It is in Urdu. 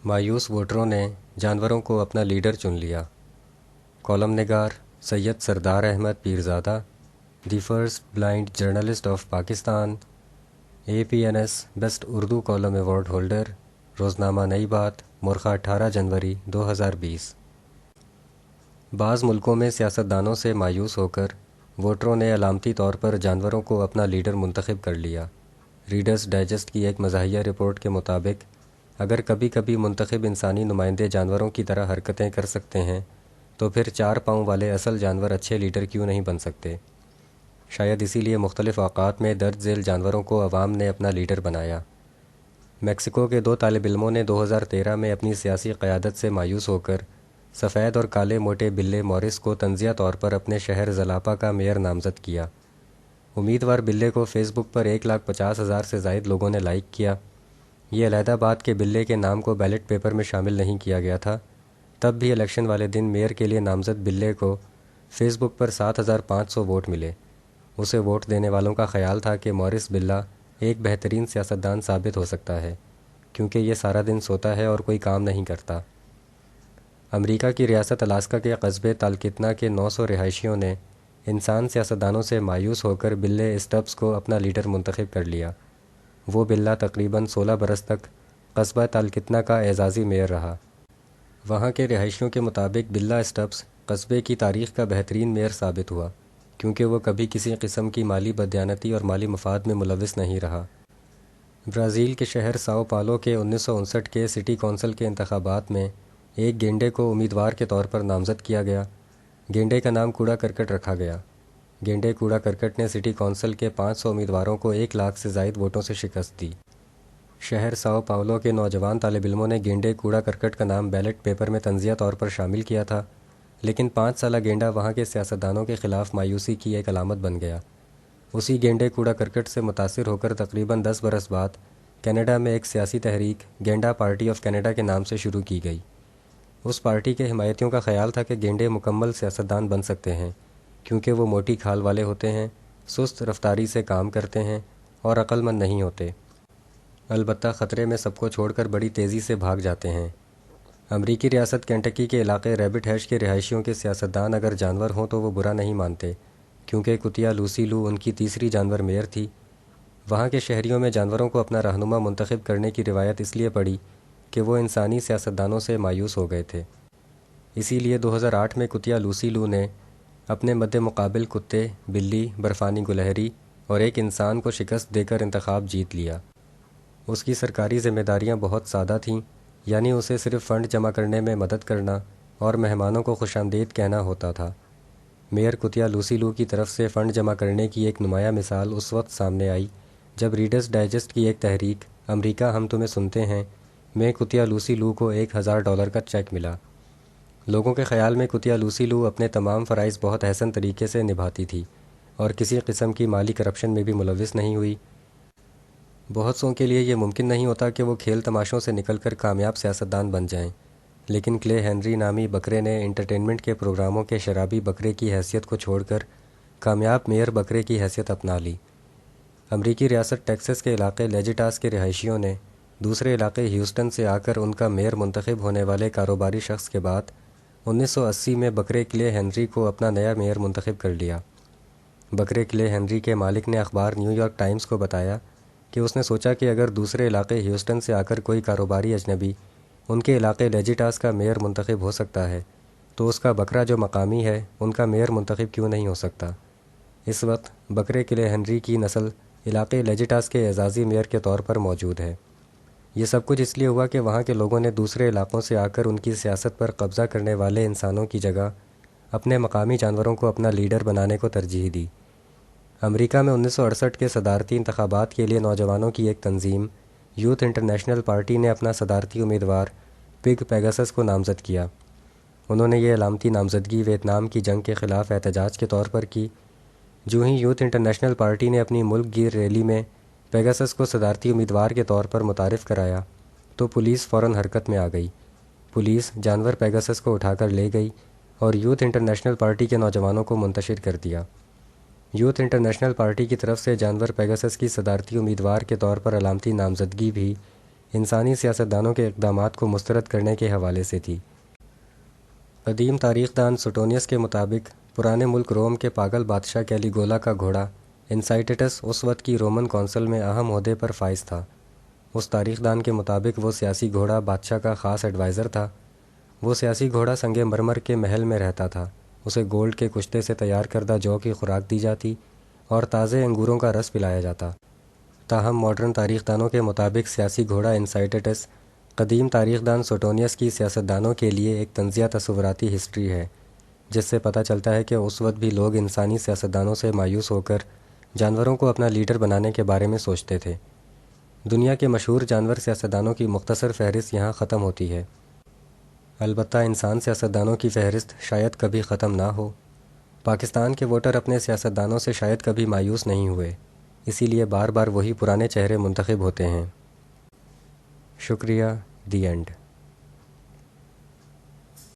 مایوس ووٹروں نے جانوروں کو اپنا لیڈر چن لیا۔ کالم نگار Syed Sardar Ahmed Pirzada, the first blind journalist of Pakistan, APNS best Urdu column award holder, روزنامہ نئی بات، مورخہ 18 جنوری 2020۔ بعض ملکوں میں سیاستدانوں سے مایوس ہو کر ووٹروں نے علامتی طور پر جانوروں کو اپنا لیڈر منتخب کر لیا۔ ریڈرز ڈائجسٹ کی ایک مزاحیہ رپورٹ کے مطابق اگر کبھی کبھی منتخب انسانی نمائندے جانوروں کی طرح حرکتیں کر سکتے ہیں تو پھر 4 پاؤں والے اصل جانور اچھے لیڈر کیوں نہیں بن سکتے؟ شاید اسی لیے مختلف اوقات میں درج ذیل جانوروں کو عوام نے اپنا لیڈر بنایا۔ میکسیکو کے 2 طالب علموں نے 2013 میں اپنی سیاسی قیادت سے مایوس ہو کر سفید اور کالے موٹے بلے مورس کو تنزیہ طور پر اپنے شہر زلاپا کا میئر نامزد کیا۔ امیدوار بلے کو فیس بک پر 1,50,000 سے زائد لوگوں نے لائک کیا۔ یہ علیحدہ بات کہ بلے کے نام کو بیلٹ پیپر میں شامل نہیں کیا گیا تھا، تب بھی الیکشن والے دن میئر کے لیے نامزد بلے کو فیس بک پر 7,500 ووٹ ملے۔ اسے ووٹ دینے والوں کا خیال تھا کہ مورس بلہ ایک بہترین سیاستدان ثابت ہو سکتا ہے کیونکہ یہ سارا دن سوتا ہے اور کوئی کام نہیں کرتا۔ امریکہ کی ریاست الاسکا کے قصبے تالکتنا کے 900 رہائشیوں نے انسان سیاستدانوں سے مایوس ہو کر بلے اسٹبس کو اپنا لیڈر منتخب کر لیا۔ وہ بلہ تقریباً 16 برس تک قصبہ تالکتنا کا اعزازی میئر رہا۔ وہاں کے رہائشیوں کے مطابق بلہ اسٹبس قصبے کی تاریخ کا بہترین میئر ثابت ہوا کیونکہ وہ کبھی کسی قسم کی مالی بددیانتی اور مالی مفاد میں ملوث نہیں رہا۔ برازیل کے شہر ساؤ پالو کے 1959 کے سٹی کونسل کے انتخابات میں ایک گینڈے کو امیدوار کے طور پر نامزد کیا گیا۔ گینڈے کا نام کوڑا کرکٹ رکھا گیا۔ گینڈے کوڑا کرکٹ نے سٹی کونسل کے 500 امیدواروں کو 1 لاکھ سے زائد ووٹوں سے شکست دی۔ شہر ساؤ پاولو کے نوجوان طالب علموں نے گینڈے کوڑا کرکٹ کا نام بیلٹ پیپر میں تنزیہ طور پر شامل کیا تھا، لیکن 5 سالہ گینڈا وہاں کے سیاستدانوں کے خلاف مایوسی کی ایک علامت بن گیا۔ اسی گینڈے کوڑا کرکٹ سے متاثر ہو کر تقریباً 10 برس بعد کینیڈا میں ایک سیاسی تحریک گینڈا پارٹی آف کینیڈا کے نام سے شروع کی گئی۔ اس پارٹی کے حمایتیوں کا خیال تھا کہ گینڈے مکمل سیاستدان بن سکتے ہیں کیونکہ وہ موٹی کھال والے ہوتے ہیں، سست رفتاری سے کام کرتے ہیں اور عقل مند نہیں ہوتے، البتہ خطرے میں سب کو چھوڑ کر بڑی تیزی سے بھاگ جاتے ہیں۔ امریکی ریاست کینٹکی کے علاقے ریبٹ ہیش کے رہائشیوں کے سیاستدان اگر جانور ہوں تو وہ برا نہیں مانتے کیونکہ کتیا لوسی لو ان کی تیسری جانور میئر تھی۔ وہاں کے شہریوں میں جانوروں کو اپنا رہنما منتخب کرنے کی روایت اس لیے پڑی کہ وہ انسانی سیاستدانوں سے مایوس ہو گئے تھے۔ اسی لیے 2008 میں کتیا لوسی لو نے اپنے مد مقابل کتے، بلی، برفانی گلہری اور ایک انسان کو شکست دے کر انتخاب جیت لیا۔ اس کی سرکاری ذمہ داریاں بہت سادہ تھیں، یعنی اسے صرف فنڈ جمع کرنے میں مدد کرنا اور مہمانوں کو خوش آمدید کہنا ہوتا تھا۔ میئر کتیا لوسی لو کی طرف سے فنڈ جمع کرنے کی ایک نمایاں مثال اس وقت سامنے آئی جب ریڈرز ڈائجسٹ کی ایک تحریک امریکہ ہم تمہیں سنتے ہیں میں کتیا لوسی لو کو $1,000 کا چیک ملا۔ لوگوں کے خیال میں کتیا لوسی لو اپنے تمام فرائض بہت احسن طریقے سے نبھاتی تھی اور کسی قسم کی مالی کرپشن میں بھی ملوث نہیں ہوئی۔ بہت سوں کے لیے یہ ممکن نہیں ہوتا کہ وہ کھیل تماشوں سے نکل کر کامیاب سیاستدان بن جائیں، لیکن کلے ہنری نامی بکرے نے انٹرٹینمنٹ کے پروگراموں کے شرابی بکرے کی حیثیت کو چھوڑ کر کامیاب میئر بکرے کی حیثیت اپنا لی۔ امریکی ریاست ٹیکساس کے علاقے لیجیٹاس کے رہائشیوں نے دوسرے علاقے ہیوسٹن سے آ کر ان کا میئر منتخب ہونے والے کاروباری شخص کے بعد 1980 میں بکرے کلے ہنری کو اپنا نیا میئر منتخب کر لیا۔ بکرے کلے ہنری کے مالک نے اخبار نیو یارک ٹائمز کو بتایا کہ اس نے سوچا کہ اگر دوسرے علاقے ہیوسٹن سے آ کر کوئی کاروباری اجنبی ان کے علاقے لیجیٹاس کا میئر منتخب ہو سکتا ہے تو اس کا بکرا جو مقامی ہے ان کا میئر منتخب کیوں نہیں ہو سکتا۔ اس وقت بکرے کلے ہنری کی نسل علاقے لیجیٹاس کے اعزازی میئر کے طور پر موجود ہے۔ یہ سب کچھ اس لیے ہوا کہ وہاں کے لوگوں نے دوسرے علاقوں سے آ کر ان کی سیاست پر قبضہ کرنے والے انسانوں کی جگہ اپنے مقامی جانوروں کو اپنا لیڈر بنانے کو ترجیح دی۔ امریکہ میں 1968 کے صدارتی انتخابات کے لیے نوجوانوں کی ایک تنظیم یوتھ انٹرنیشنل پارٹی نے اپنا صدارتی امیدوار پگ پیگاسس کو نامزد کیا۔ انہوں نے یہ علامتی نامزدگی ویتنام کی جنگ کے خلاف احتجاج کے طور پر کی۔ جو ہی یوتھ انٹرنیشنل پارٹی نے اپنی ملک گیر ریلی میں پیگاسس کو صدارتی امیدوار کے طور پر متعارف کرایا تو پولیس فوراً حرکت میں آ گئی۔ پولیس جانور پیگاسس کو اٹھا کر لے گئی اور یوتھ انٹرنیشنل پارٹی کے نوجوانوں کو منتشر کر دیا۔ یوتھ انٹرنیشنل پارٹی کی طرف سے جانور پیگاسس کی صدارتی امیدوار کے طور پر علامتی نامزدگی بھی انسانی سیاستدانوں کے اقدامات کو مسترد کرنے کے حوالے سے تھی۔ قدیم تاریخ دان سوٹونیس کے مطابق پرانے ملک روم کے پاگل بادشاہ کیلیگولا کا گھوڑا انسائٹٹس اس وقت کی رومن کونسل میں اہم عہدے پر فائز تھا۔ اس تاریخ دان کے مطابق وہ سیاسی گھوڑا بادشاہ کا خاص ایڈوائزر تھا۔ وہ سیاسی گھوڑا سنگ مرمر کے محل میں رہتا تھا۔ اسے گولڈ کے کشتے سے تیار کردہ جو کی خوراک دی جاتی اور تازے انگوروں کا رس پلایا جاتا۔ تاہم ماڈرن تاریخ دانوں کے مطابق سیاسی گھوڑا انسائٹٹس قدیم تاریخ دان سوٹونیس کی سیاستدانوں کے لیے ایک طنزیہ تصوراتی ہسٹری ہے، جس سے پتہ چلتا ہے کہ اس وقت بھی لوگ انسانی سیاستدانوں سے مایوس ہو کر جانوروں کو اپنا لیڈر بنانے کے بارے میں سوچتے تھے۔ دنیا کے مشہور جانور سیاستدانوں کی مختصر فہرست یہاں ختم ہوتی ہے۔ البتہ انسان سیاستدانوں کی فہرست شاید کبھی ختم نہ ہو۔ پاکستان کے ووٹر اپنے سیاستدانوں سے شاید کبھی مایوس نہیں ہوئے، اسی لیے بار بار وہی پرانے چہرے منتخب ہوتے ہیں۔ شکریہ، دی اینڈ۔